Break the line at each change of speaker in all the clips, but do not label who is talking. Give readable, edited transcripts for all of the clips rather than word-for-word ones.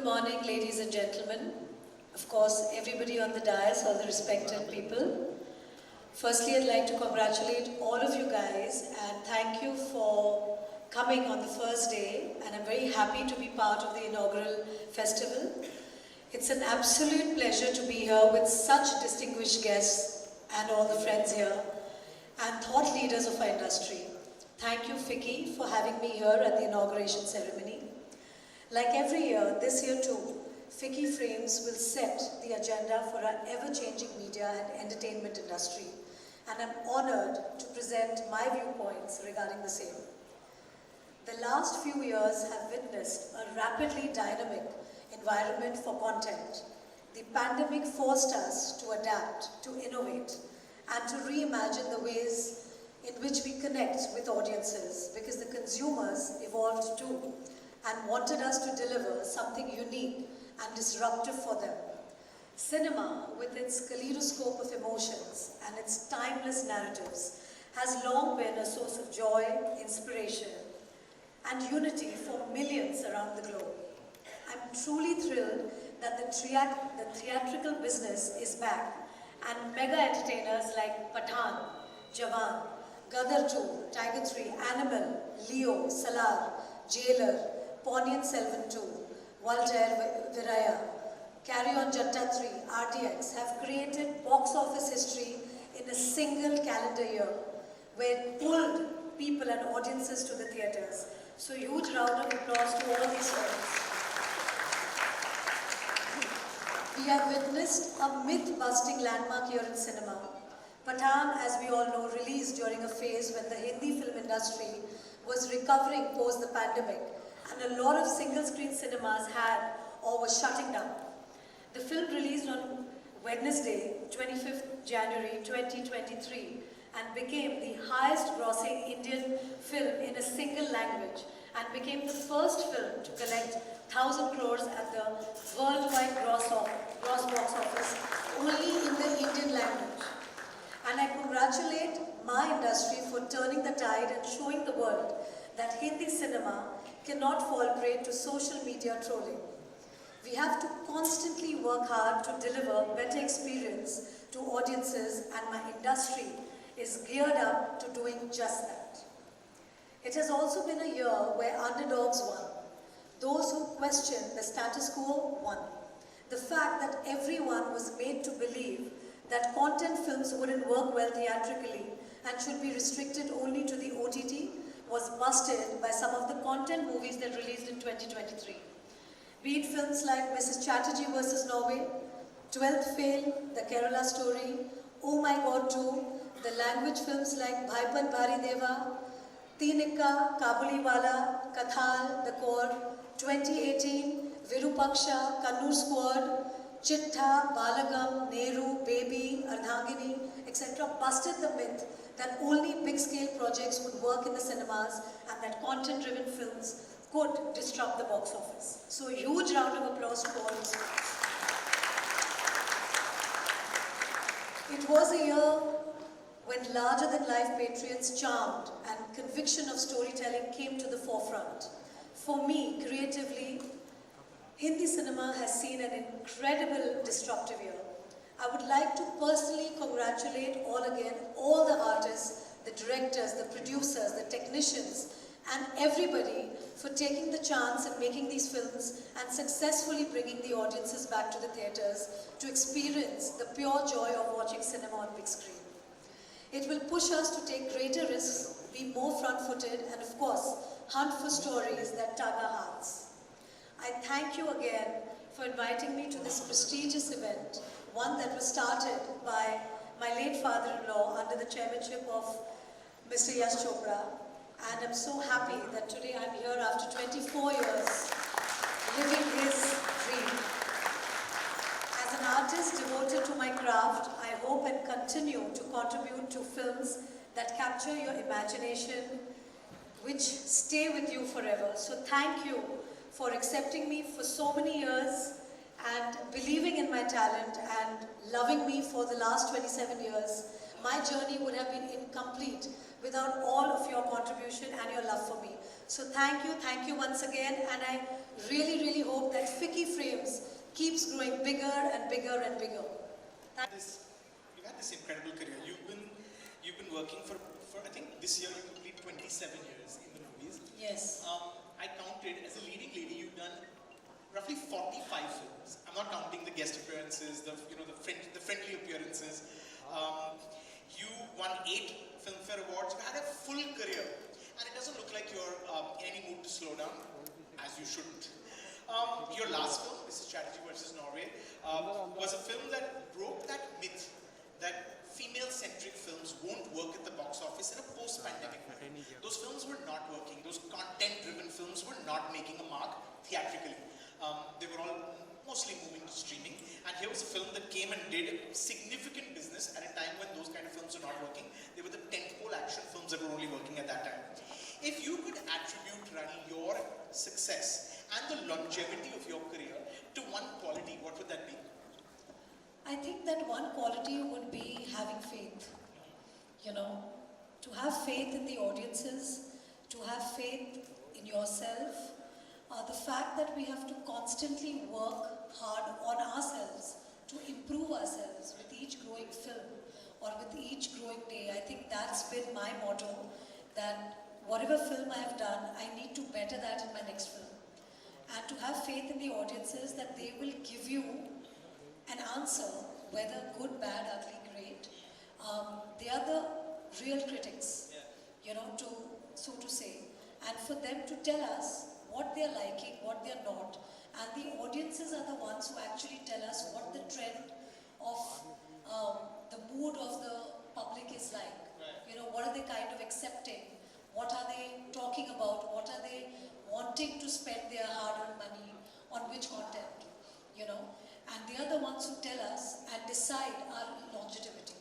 Good morning, ladies and gentlemen. Of course, everybody on the dais, all the respected people. Firstly, I'd like to congratulate all of you guys and thank you for coming on the first day, and I'm very happy to be part of the inaugural festival. It's an absolute pleasure to be here with such distinguished guests and all the friends here and thought leaders of our industry. Thank you, FICCI, for having me here at the inauguration ceremony. Like every year, this year too, FICCI Frames will set the agenda for our ever-changing media and entertainment industry, and I'm honored to present my viewpoints regarding the same. The last few years have witnessed a rapidly dynamic environment for content. The pandemic forced us to adapt, to innovate, and to reimagine the ways in which we connect with audiences, because the consumers evolved too and wanted us to deliver something unique and disruptive for them. Cinema, with its kaleidoscope of emotions and its timeless narratives, has long been a source of joy, inspiration, and unity for millions around the globe. I'm truly thrilled that the theatrical business is back, and mega entertainers like Pathaan, Jawan, Gadar 2, Tiger 3, Animal, Leo, Salar, Jailer, Ponniyin Selvan 2, Voltaire Viraya, Carry On Jatta 3, RDX have created box office history in a single calendar year, where it pulled people and audiences to the theatres. So huge round of applause to all these films. We have witnessed a myth-busting landmark year in cinema. Pathaan, as we all know, released during a phase when the Hindi film industry was recovering post the pandemic, and a lot of single-screen cinemas had or were shutting down. The film released on Wednesday, 25th January 2023, and became the highest-grossing Indian film in a single language, and became the first film to collect 1,000 crores at the worldwide gross box office, only in the Indian language. And I congratulate my industry for turning the tide and showing the world that Hindi cinema cannot fall prey to social media trolling. We have to constantly work hard to deliver better experience to audiences, and my industry is geared up to doing just that. It has also been a year where underdogs won. Those who questioned the status quo won. The fact that everyone was made to believe that content films wouldn't work well theatrically and should be restricted only to the OTT was busted by some of the content movies that released in 2023. Be it films like Mrs. Chatterjee vs. Norway, 12th Fail, The Kerala Story, Oh My God 2, the language films like Bhaipan Bhari Deva, Teenikka, Kabuliwala, Kathal, The Core, 2018, Virupaksha, Kannur Squad, Chitta, Balagam, Nehru, Baby, Ardhangini, etc. busted the myth that only big-scale projects would work in the cinemas and that content-driven films could disrupt the box office. So a huge round of applause to all these films. It was a year when larger-than-life patriots charmed and conviction of storytelling came to the forefront. For me, creatively, Hindi cinema has seen an incredible disruptive year. I would like to personally congratulate all the artists, the directors, the producers, the technicians, and everybody for taking the chance and making these films and successfully bringing the audiences back to the theatres to experience the pure joy of watching cinema on big screen. It will push us to take greater risks, be more front-footed, and of course, hunt for stories that tug our hearts. I thank you again for inviting me to this prestigious event, one that was started by my late father-in-law under the chairmanship of Mr. Yash Chopra. And I'm so happy that today I'm here after 24 years living his dream. As an artist devoted to my craft, I hope and continue to contribute to films that capture your imagination, which stay with you forever. So thank you for accepting me for so many years and believing in my talent and loving me for the last 27 years. My journey would have been incomplete without all of your contribution and your love for me. So thank you once again, and I really hope that FICCI bigger and bigger.
You've had this incredible career. You've been working for I think this year you complete 27 years in the movies.
Yes.
I counted as a leading lady, you've done roughly 45 films. I'm not counting the guest appearances, the friendly appearances. You won 8 Filmfare Awards. You had a full career, and it doesn't look like you're in any mood to slow down, as you shouldn't. Your last film, Mrs. Chatterjee versus Norway, was a film that broke that myth that female-centric films won't work at the box office in a post-pandemic way. Those films were not working. Those content-driven films were not making a mark theatrically. They were all mostly moving to streaming. And here was a film that came and did significant business at a time when those kind of films were not working. They were the tentpole action films that were only working at that time. If you could attribute, Rani, your success and the longevity of your career to one quality, what would that be?
I think that one quality would be having faith. You know, to have faith in the audiences, to have faith in yourself, the fact that we have to constantly work hard on ourselves to improve ourselves with each growing film or with each growing day. I think that's been my motto, that whatever film I have done, I need to better that in my next film. And to have faith in the audiences that they will give you an answer, whether good, bad, ugly, great. They are the real critics, you know, so to say. And for them to tell us what they're liking, what they're not. And the audiences are the ones who actually tell us what the trend of the mood of the public is like. You know, what are they kind of accepting? What are they talking about? What are they wanting to spend their hard-earned money on which content? You know? And they are the ones who tell us and decide our longevity.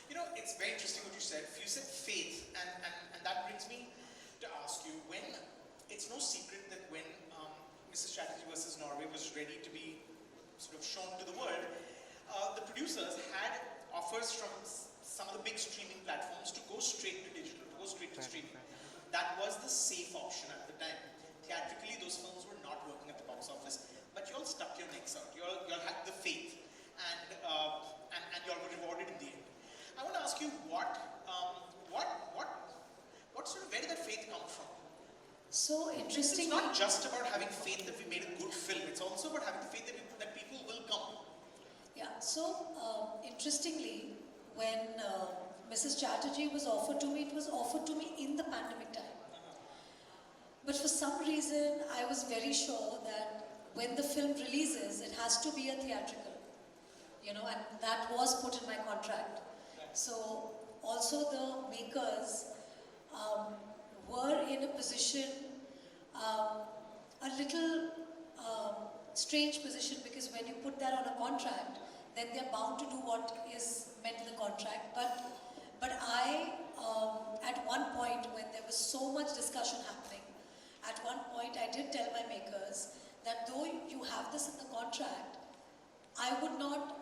You know, it's very interesting what you said. You said faith, and that brings me to ask you, when, it's no secret that when Mrs. Chatterjee versus Norway was ready to be sort of shown to the world, the producers had offers from some of the big streaming platforms to go straight to digital, to go straight to streaming. That was the safe option at the time. Theatrically, those films were not working at the box office. But you all stuck your necks out. You all had the faith, and you all were rewarded in the end. I want to ask you, what sort of, where did that faith come from?
So interesting.
It's not just about having faith that we made a good film. It's also about having the faith that people will come.
Yeah. So interestingly, when Mrs. Chatterjee was offered to me, it was offered to me in the pandemic time. But for some reason, I was very sure that when the film releases, it has to be a theatrical, you know, and that was put in my contract. So also the makers were in a position, a little strange position, because when you put that on a contract, then they're bound to do what is meant in the contract. But I, at one point when there was so much discussion happening, at one point I did tell my makers that though you have this in the contract, I would not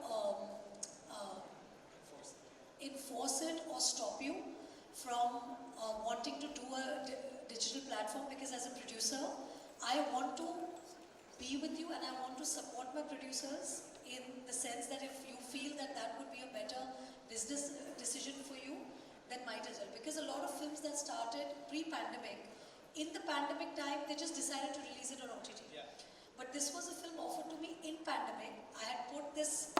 enforce it or stop you from wanting to do a digital platform, because as a producer, I want to be with you and I want to support my producers in the sense that if you feel that that would be a better business decision for you, then might as well. Because a lot of films that started pre-pandemic, in the pandemic time, they just decided to release it on OTT.
Yeah.
But this was a film offered to me in pandemic. I had put this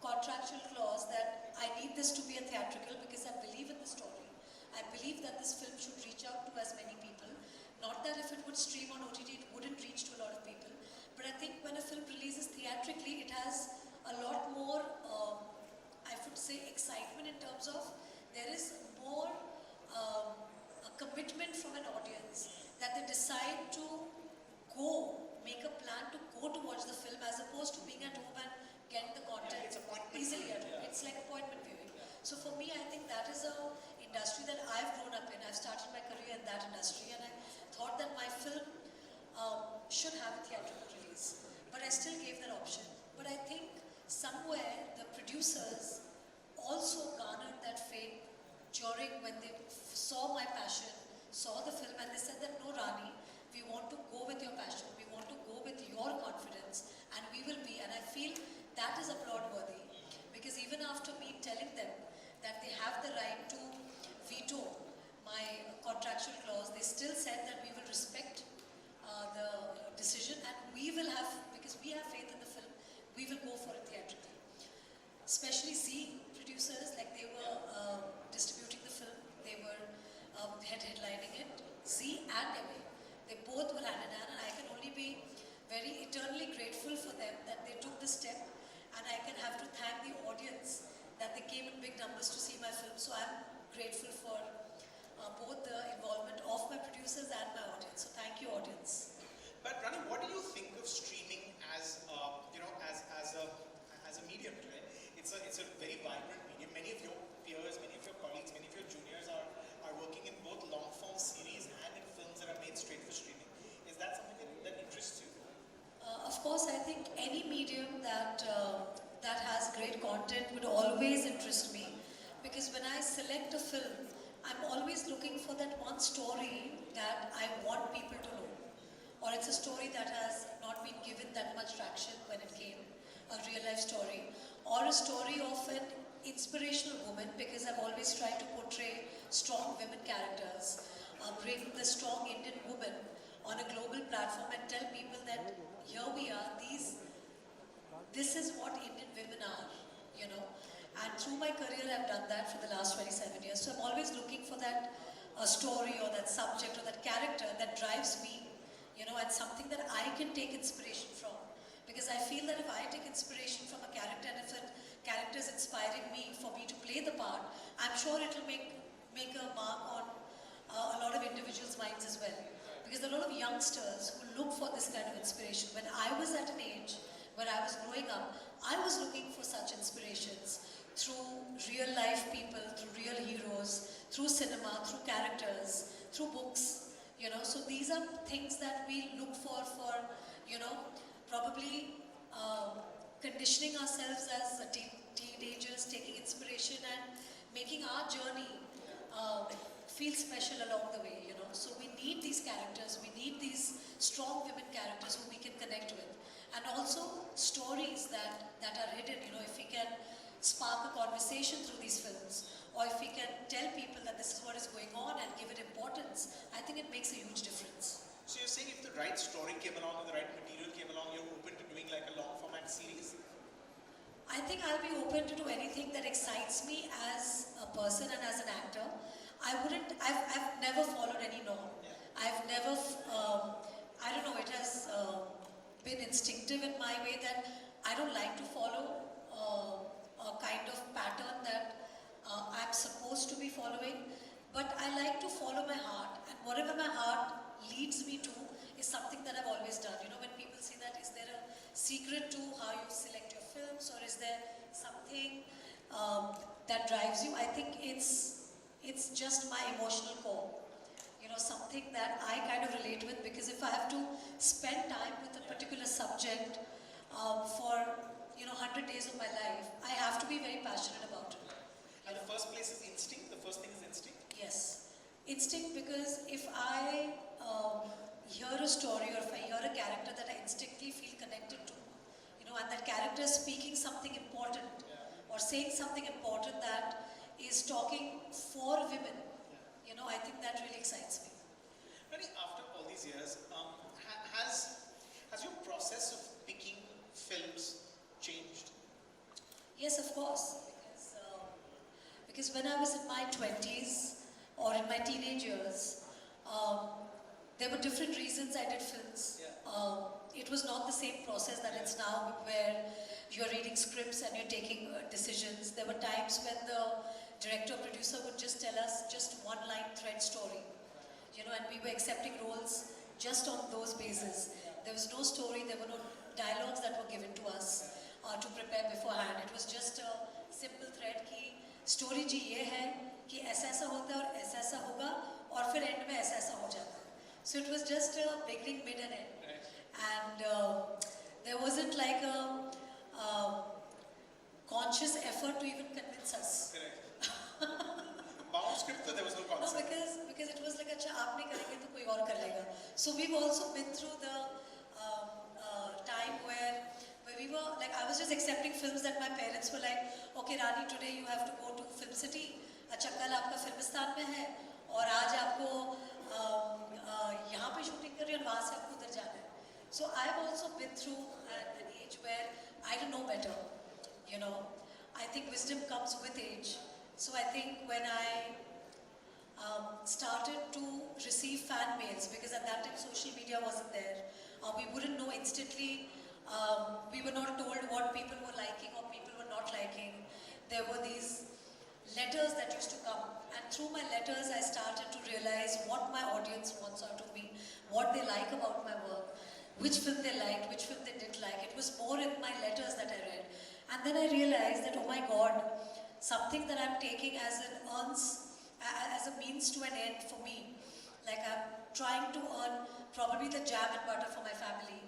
contractual clause that I need this to be a theatrical because I believe in the story. I believe that this film should reach out to as many people. Not that if it would stream on OTT, it wouldn't reach to a lot of people. But I think when a film releases theatrically, it has a lot more, I would say, excitement in terms of there is more a commitment from an audience that they decide to make a plan to go to watch the film as opposed to being at home and getting the content easily at home. It's like appointment viewing. So for me, I think that is a industry that I've grown up in. I've started my career in that industry, and I thought that my film should have a theatrical release. But I still gave that option. But I think somewhere the producers also garnered that faith during when they saw my passion, saw the film, and they said that no, Rani, we want to go with your passion, we want to go with your confidence, and we will be. And I feel that is applaud worthy. Because even after me telling them that they have the right to veto my contractual clause, they still said that we will respect the decision, and we will have, because we have faith in the film, we will go for it theatrically. Especially Z producers, like they were distributing the film, they were headlining it, Z and MA. They both were hand in hand, and I can only be very eternally grateful for them that they took this step, and I can have to thank the audience that they came in big numbers to see my film. So I'm grateful for both the involvement of my producers and my audience. So thank you, audience.
But Rani, what do you think of streaming as as a medium today? It's a very vibrant medium. Many of your peers, many of your colleagues, many of your juniors are working in both long form series and in films that are made straight for streaming. Is that something that interests you?
Of course, I think any medium that that has great content would always interest me, because when I select a film, I'm always looking for that one story that I want people to know, or it's a story that has not been given that much traction when it came, a real life story, or a story of an inspirational woman, because I've always tried to portray strong women characters, bring the strong Indian woman on a global platform and tell people that here we are, this is what Indian women are, you know. And through my career, I've done that for the last 27 years. So I'm always looking for that story or that subject or that character that drives me, you know, and something that I can take inspiration from. Because I feel that if I take inspiration from a character, and if that character is inspiring me for me to play the part, I'm sure it will make a mark on a lot of individuals' minds as well. Because there are a lot of youngsters who look for this kind of inspiration. When I was at an age when I was growing up, I was looking for such inspirations through real life people, through real heroes, through cinema, through characters, through books, you know. So these are things that we look for, you know, probably conditioning ourselves as teenagers, taking inspiration and making our journey feel special along the way, you know. So we need these characters, we need these strong women characters who we can connect with. And also stories that are hidden, you know, if we can spark a conversation through these films, or if we can tell people that this is what is going on and give it importance, I think it makes a huge difference.
So you're saying if the right story came along or the right material came along, you're open to doing like a long format series?
I think I'll be open to do anything that excites me as a person and as an actor. I've never followed any norm.
Yeah.
I've never, I don't know, it has been instinctive in my way that I don't like to follow a kind of pattern that I'm supposed to be following, but I like to follow my heart, and whatever my heart leads me to is something that I've always done. You know, when people say that, is there a secret to how you select your films, or is there something that drives you? I think it's just my emotional core. You know, something that I kind of relate with, because if I have to spend time with a particular subject for, you know, 100 days of my life, I have to be very passionate about it.
And the first place is instinct? The first thing is instinct?
Yes. Instinct, because if I hear a story, or if I hear a character that I instinctively feel connected to, you know, and that character is speaking something important, or saying something important that is talking for women, you know, I think that really excites me.
Rani, after all these years, has your process of picking films changed?
Yes, of course, because when I was in my 20s or in my teenage years, there were different reasons I did films. It was not the same process that it's now, where you're reading scripts and you're taking decisions. There were times when the director or producer would just tell us just one line thread story, you know, and we were accepting roles just on those bases. There was no story, there were no dialogues that were given to us to prepare beforehand. It was just a simple thread कि story जी ये है कि ऐसा ऐसा होता है और ऐसा होगा और फिर end में ऐसा हो जाता है. So it was just a beginning, mid and end. And there wasn't like a conscious effort to even convince us.
Correct. Bound script, there was no concept.
No, because it was like, अच्छा आप नहीं करेंगे तो कोई और कर लेगा. So we've also been through the time where we were like, I was just accepting films that my parents were like, okay Rani, today you have to go to Film City. अच्छा कल आपका फिल्मिस्तान में है और आज आपको यहाँ पे शूटिंग कर रही है और वहाँ से आपको उधर जाना है. So I've also been through an age where I don't know better. You know, I think wisdom comes with age. So I think when I started to receive fan mails, because at that time social media wasn't there, we wouldn't know instantly. We were not told what people were liking or people were not liking. There were these letters that used to come, and through my letters I started to realize what my audience wants out of me, what they like about my work, which film they liked, which film they didn't like. It was more in my letters that I read. And then I realized that, oh my God, something that I'm taking as a means to an end for me. Like I'm trying to earn probably the jam and butter for my family.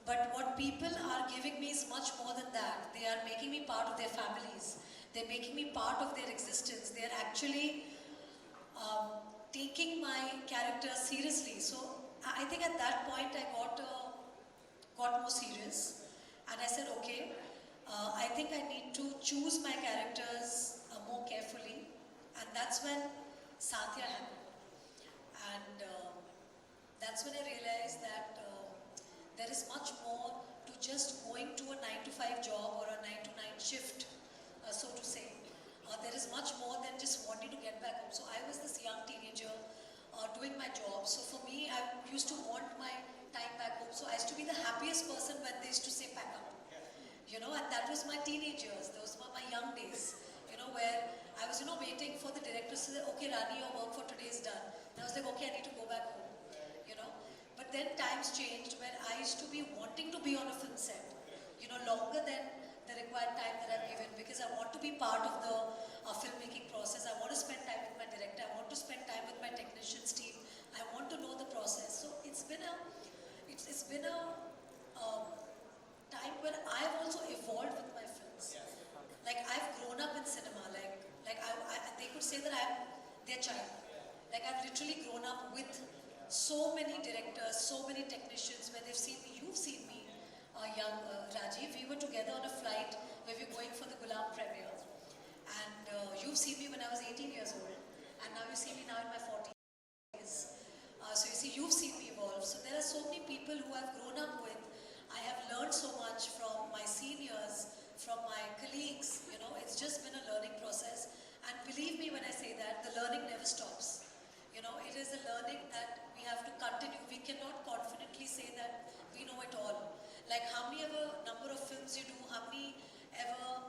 But what people are giving me is much more than that. They are making me part of their families. They're making me part of their existence. They're actually taking my character seriously. So I think at that point I got more serious. And I said, okay, I think I need to choose my characters more carefully. And that's when Satya happened. And that's when I realized that there is much more to just going to a 9-to-5 job or a 9-to-9 shift, so to say. There is much more than just wanting to get back home. So I was this young teenager doing my job. So for me, I used to want my time back home. So I used to be the happiest person when they used to say pack up. You know, and that was my teenage years. Those were my young days. You know, where I was, waiting for the director to say, okay, Rani, your work for today is done. And I was like, okay, I need to go back home. You know, but then times changed when I used to be wanting to be on a film set. You know, longer than the required time that I've given, because I want to be part of the filmmaking process. I want to spend time with my director. I want to spend time with my technicians team. I want to know the process. So it's been a time where I've also evolved with my films. Like I've grown up in cinema. Like they could say that I'm their child. Like I've literally grown up with so many directors, so many technicians where they've seen me. You've seen me, young Rajiv. We were together on a flight where we were going for the Gulam premiere. And you've seen me when I was 18 years old. And now you see me now in my 40s. So you see, you've seen me evolve. So there are so many people who I've grown up with. I have learned so much from my seniors, from my colleagues. You know, it's just been a learning process. And believe me when I say that, the learning never stops. You know, it is a learning that we have to continue. We cannot confidently say that we know it all. Like how many ever number of films you do, how many ever,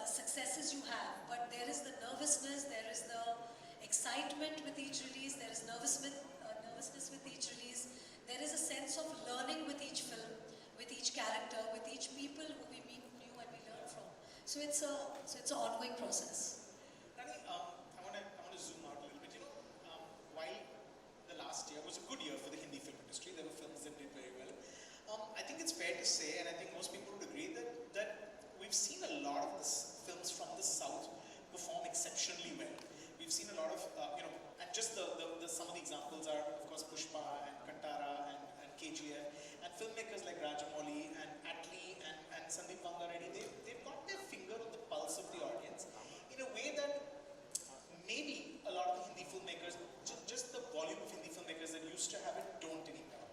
successes you have. But there is the nervousness, there is the excitement with each release, there is nervousness with each release. There is a sense of learning with each film, with each character, with each people who we meet new and we learn from. So it's an ongoing process.
Rani, I want to zoom out a little bit. While the last year was a good year for the Hindi film industry, there were films that did very well. I think it's fair to say, and I think most people would agree, that we've seen a lot of films from the South perform exceptionally well. We've seen a lot of, and just some of the examples are, of course, Pushpa and Kantara and KGF, and filmmakers like Rajamouli and Atlee and Sandeep Vangareddy, they've got their finger on the pulse of the audience in a way that maybe a lot of the Hindi filmmakers, just the volume of Hindi filmmakers that used to have it, don't anymore.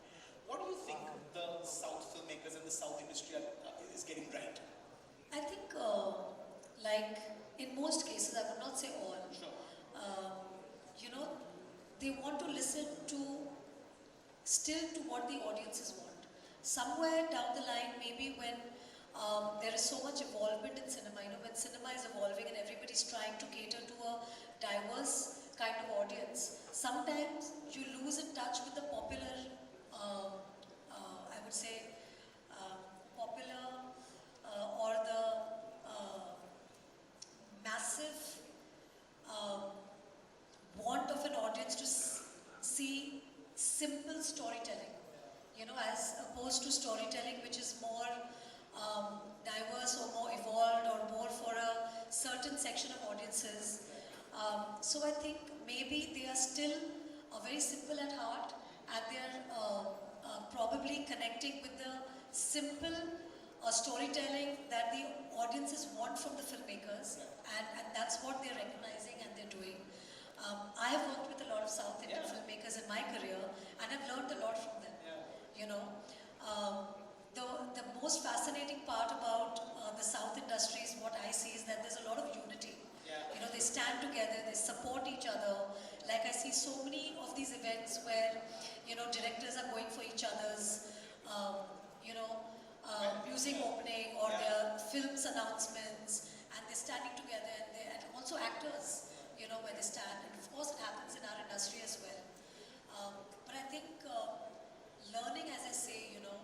What do you think the South filmmakers and the South industry is getting right?
I think, like in most cases, I would not say all.
Sure.
They want to listen still to what the audiences want. Somewhere down the line, maybe when there is so much involvement in cinema, when cinema is evolving and everybody's trying to cater to a diverse kind of audience, sometimes you lose in touch with the popular, I would say, popular or the massive want of an audience to see simple storytelling, as opposed to storytelling which is more diverse or more evolved or more for a certain section of audiences. So I think maybe they are still very simple at heart, and they are probably connecting with the simple storytelling that the audiences want from the filmmakers, and that's what they're recognizing and they're doing. I have worked with a lot of South Indian filmmakers in my career, and I've learned a lot from them. You know, the most fascinating part about the South industry is what I see is that there's a lot of unity. You know, they stand together, they support each other. Like I see so many of these events where, you know, directors are going for each other's, you know, music opening or their films announcements, and they're standing together, and also actors, you know, where they stand. And of course, it happens in our industry as well. But I think learning, as I say, you know,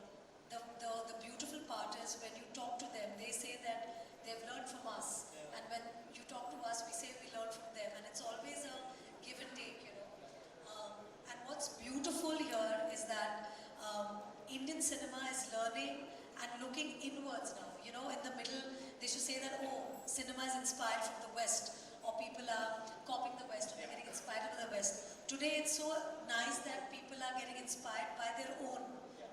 the beautiful part is when you talk to them, they say that they've learned from us. And when you talk to us, we say we learn from them. And it's always a give and take, you know. And what's beautiful here is that Indian cinema is learning and looking inwards now. You know, in the middle, they should say that, oh, cinema is inspired from the West, or people are copying the West, or they're getting inspired from the West. Today, it's so nice that people are getting inspired by their own,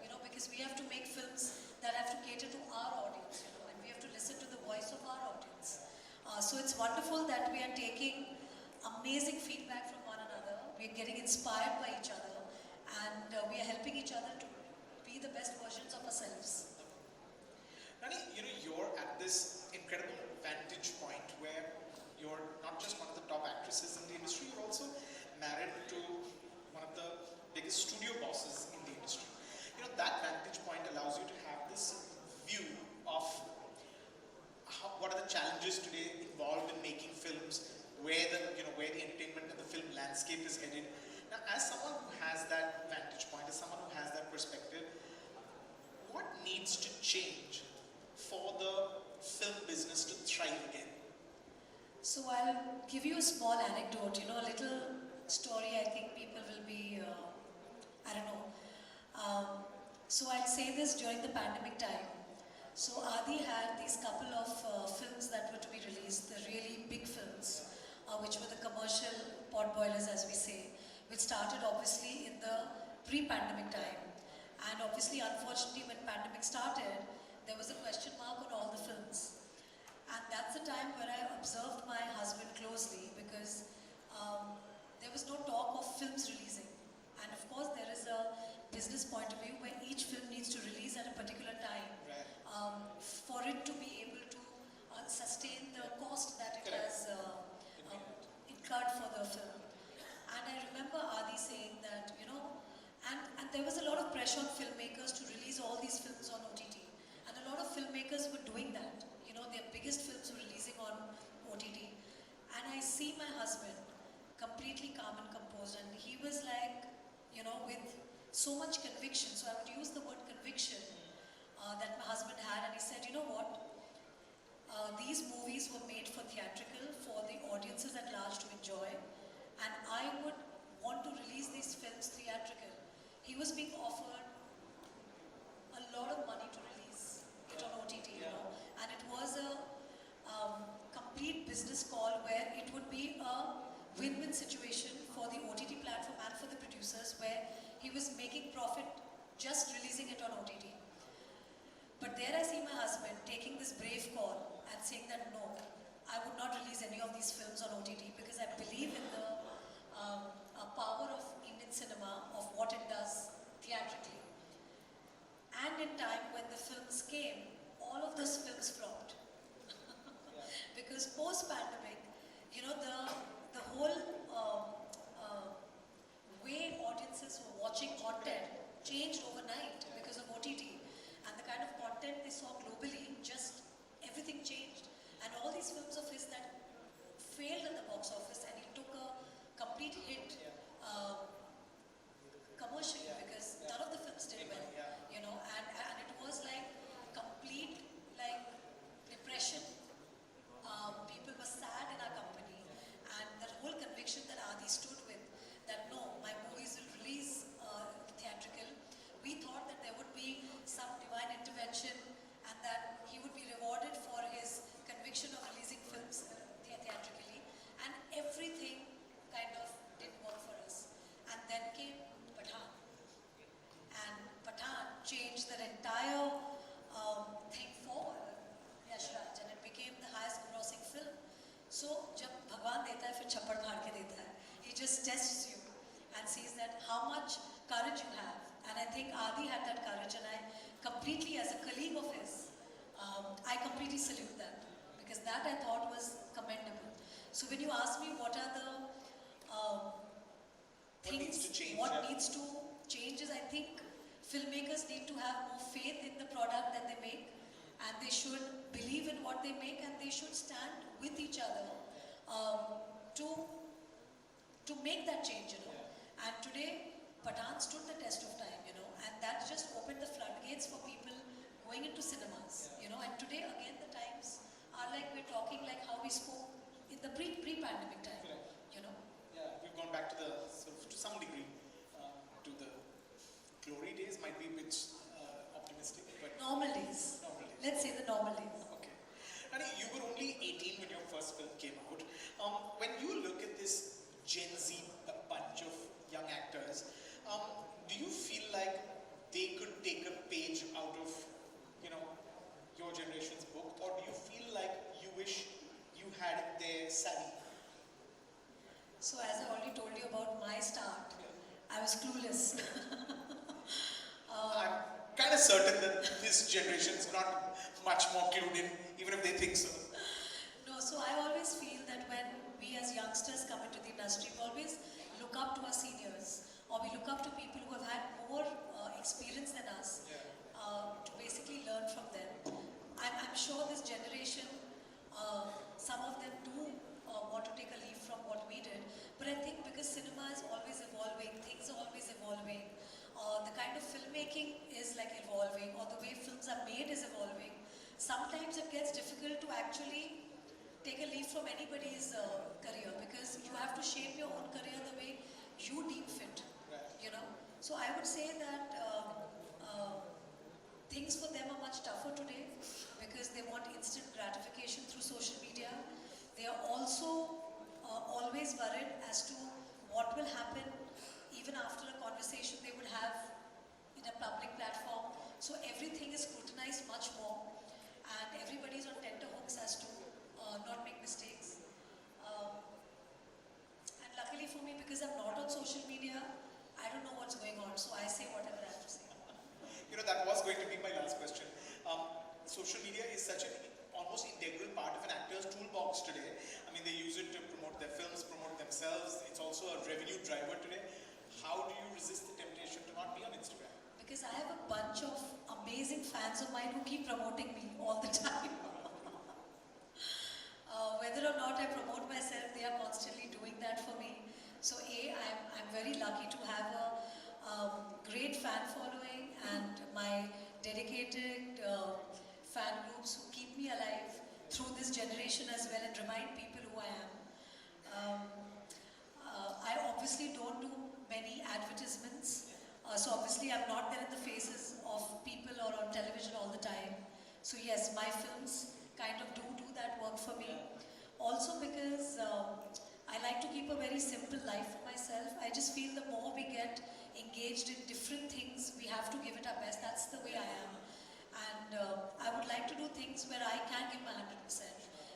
you know, because we have to make films that have to cater to our audience, you know, and we have to listen to the voice of our audience. So it's wonderful that we are taking amazing feedback from one another. We are getting inspired by each other, and we are helping each other to be the best versions of ourselves.
Rani, you know, you're at this incredible vantage point where you're not just one of the top actresses in the industry, you're also married to one of the biggest studio bosses in the industry. You know, that vantage point allows you to have this view of what are the challenges today involved in making films, where the entertainment and the film landscape is headed. Now, as someone who has that vantage point, as someone who has that perspective, what needs to change for the film business to thrive again?
So I'll give you a small anecdote, you know, a little story. I think people will be, I don't know. So I'll say this during the pandemic time. So Adi had these couple of films that were to be released, the really big films, which were the commercial pot boilers, as we say, which started obviously in the pre-pandemic time. And obviously, unfortunately, when pandemic started, there was a question mark on all the films. And that's the time where I observed my husband closely, because there was no talk of films releasing. And of course, there is a business point of view where each film needs to release at a particular time for it to be able to sustain the cost that it has incurred for the film. And I remember Adi saying that, you know, and there was a lot of pressure on filmmakers to release all these films on OTT. And a lot of filmmakers were doing that. You know, their biggest films were releasing on OTT. And I see my husband completely calm and composed, and he was like, you know, with so much conviction. So I would use the word conviction that my husband had, and he said, you know what, these movies were made for theatrical, for the audiences at large to enjoy, and I would want to release these films theatrical. He was being offered a lot of money to release it on OTT, you know, and it was a complete business call where it would be a win-win situation for the OTT platform and for the producers, where he was making profit just releasing it on OTT. But there I see my husband taking this brave call and saying that no, I would not release any of these films on OTT, because I believe in the power of Indian cinema, of what it does theatrically. And in time when the films came, all of those films flopped. Because post-pandemic, you know, the whole way audiences were watching content changed overnight because of OTT. And the kind of content they saw globally, just everything changed. And all these films of his that failed at the box office, and he took a complete hit commercially, because none of the films did well, you know, and it was like complete like depression. People were sad in our company, and that whole conviction that Adi stood with, that no, my movies will release theatrical. We thought that there would be some divine intervention, and that he would be rewarded for his conviction of releasing films theatrically, and everything kind of didn't work for us. And then came Pathaan. Rani had that courage, and I completely, as a colleague of his, I completely salute that, because that I thought was commendable. So when you ask me what are the
What needs to change?
what needs to change is, I think filmmakers need to have more faith in the product that they make, and they should believe in what they make, and they should stand with each other to make that change, you know. And today, Pathaan stood the test of time, you know, and that just opened the floodgates for people going into cinemas, you know. And today, again, the times are like we're talking like how we spoke in the pre-pandemic time, you know.
Yeah, we've gone back to the, to some degree, to the glory days, might be a bit optimistic, but...
Normal days.
Normal days.
Let's say the normal days.
Okay. Rani, you were only 18 when your first film came out. When you look at this Gen Z bunch of young actors, do you feel like they could take a page out of, you know, your generation's book, or do you feel like you wish you had their savvy?
So as I already told you about my start, I was clueless.
I'm kind of certain that this generation's not much more clued in, even if they think so.
No, so I always feel that when we as youngsters come into the industry, we always look up to our seniors, or we look up to people who have had more experience than us, to basically learn from them. I'm sure this generation, some of them do want to take a leaf from what we did, but I think because cinema is always evolving, things are always evolving, the kind of filmmaking is like evolving, or the way films are made is evolving. Sometimes it gets difficult to actually take a leaf from anybody's career, because you have to shape your own career the way you deem fit, you know. So I would say that things for them are much tougher today, because they want instant gratification through social media. They are also always worried as to what will happen even after a conversation they would have in a public platform. So everything is scrutinized much more, and everybody's on tenterhooks as to not make mistakes. And luckily for me, because I'm not on social media, I don't know what's going on, so I say whatever I have to say.
You know, that was going to be my last question. Social media is such an almost integral part of an actor's toolbox today. I mean, they use it to promote their films, promote themselves. It's also a revenue driver today. How do you resist the temptation to not be on Instagram?
Because I have a bunch of amazing fans of mine who keep promoting me all the time. Whether or not I promote myself, they are constantly doing that for me. So I'm very lucky to have a great fan following, and my dedicated fan groups who keep me alive through this generation as well, and remind people who I am. I obviously don't do many advertisements, so obviously I'm not there in the faces of people or on television all the time. So yes, my films kind of do that work for me. Also because I like to keep a very simple life for myself. I just feel the more we get engaged in different things, we have to give it our best. That's the way I am. And I would like to do things where I can give my 100%.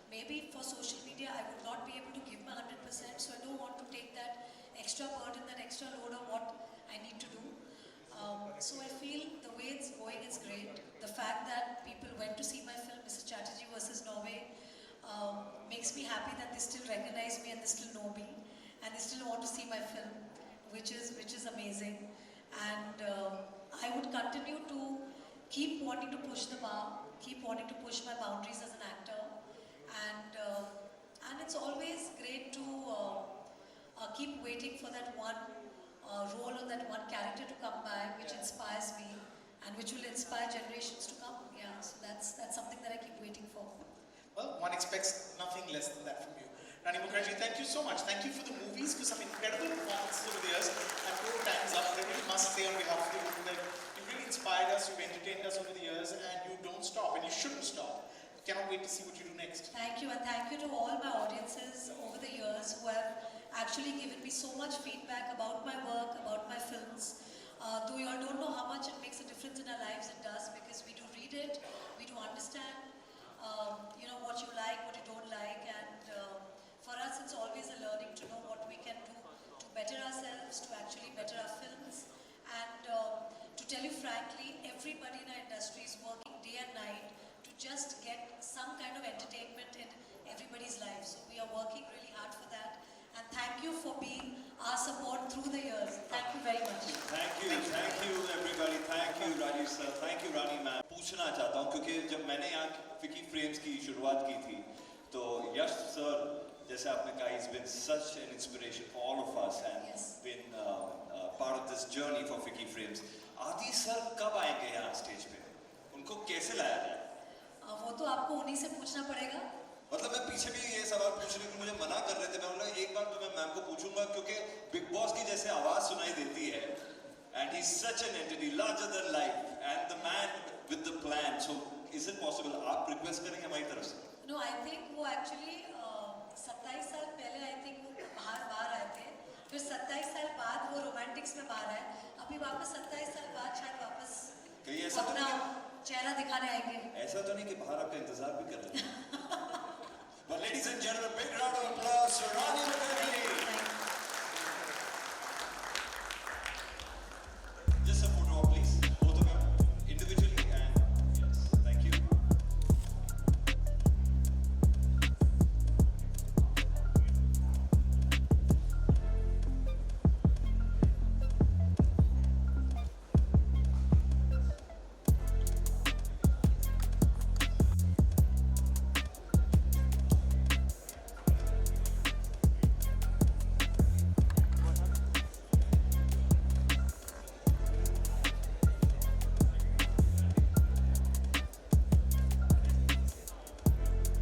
Maybe for social media, I would not be able to give my 100%, so I don't want to take that extra burden, that extra load of what I need to do. So I feel the way it's going is great. The fact that people went to see my film, Mr. Chatterjee versus Norway, makes me happy that they still recognize me and they still know me, and they still want to see my film, which is amazing. And I would continue to keep wanting to push the bar, keep wanting to push my boundaries as an actor, and it's always great to keep waiting for that one role or that one character to come by, which inspires me and which will inspire generations to come. Yeah, so that's something that I keep waiting for.
Well, one expects nothing less than that from you. Rani Mukerji, thank you so much. Thank you for the movies, for some incredible performances over the years. And for time's up, I really must say on behalf of you that you really inspired us, you've entertained us over the years, and you don't stop, and you shouldn't stop. Cannot wait to see what you do next.
Thank you, and thank you to all my audiences over the years who have actually given me so much feedback about my work, about my films. Though you all don't know how much it makes a difference in our lives, it does, because we do read it, we do understand, you know, what you like, what you don't like, and for us it's always a learning to know what we can do to better ourselves, to actually better our films, and to tell you frankly, everybody in our industry is working day and night to just get some kind of entertainment in everybody's lives. So we are working really hard for that. And thank you for being our support through the years. Thank you very much.
Thank you everybody. Thank you Rajesh sir. Thank you Rani ma'am. पूछना चाहता हूँ क्योंकि जब मैंने यहाँ FICCI frames की शुरुआत की थी तो यश सर जैसे आपने कहा he's been such an inspiration for all of us and
Yes.
been part of this journey for FICCI frames. आदि सर कब आएंगे यहाँ स्टेज पे? उनको कैसे लाया जाए?
वो तो आपको उन्हीं से पूछना पड़ेगा.
मतलब मैं पीछे भी ये सवाल पूछने को मुझे मना कर रहे थे. मैं बोला एक बार तो मैं मैम को पूछूंगा क्योंकि बिग बॉस की जैसे आवाज सुनाई देती है and he's such an entity larger than life and the man with the plan. So is it possible आप रिक्वेस्ट करेंगे हमारी तरफ से?
No, I think वो actually 27 साल पहले I think वो बाहर आए थे. फिर 27 साल बाद वो रोमांटिक्स में बाहर आए. अभी वापस 27 साल बाद शायद वापस
कहीं ऐसा तो
अपना
नहीं
चेहरा दिखाने आएंगे.
ऐसा तो नहीं कि बाहर आपका इंतजार भी कर रहे हैं. But ladies and gentlemen, big round of applause for Rani Mukerji.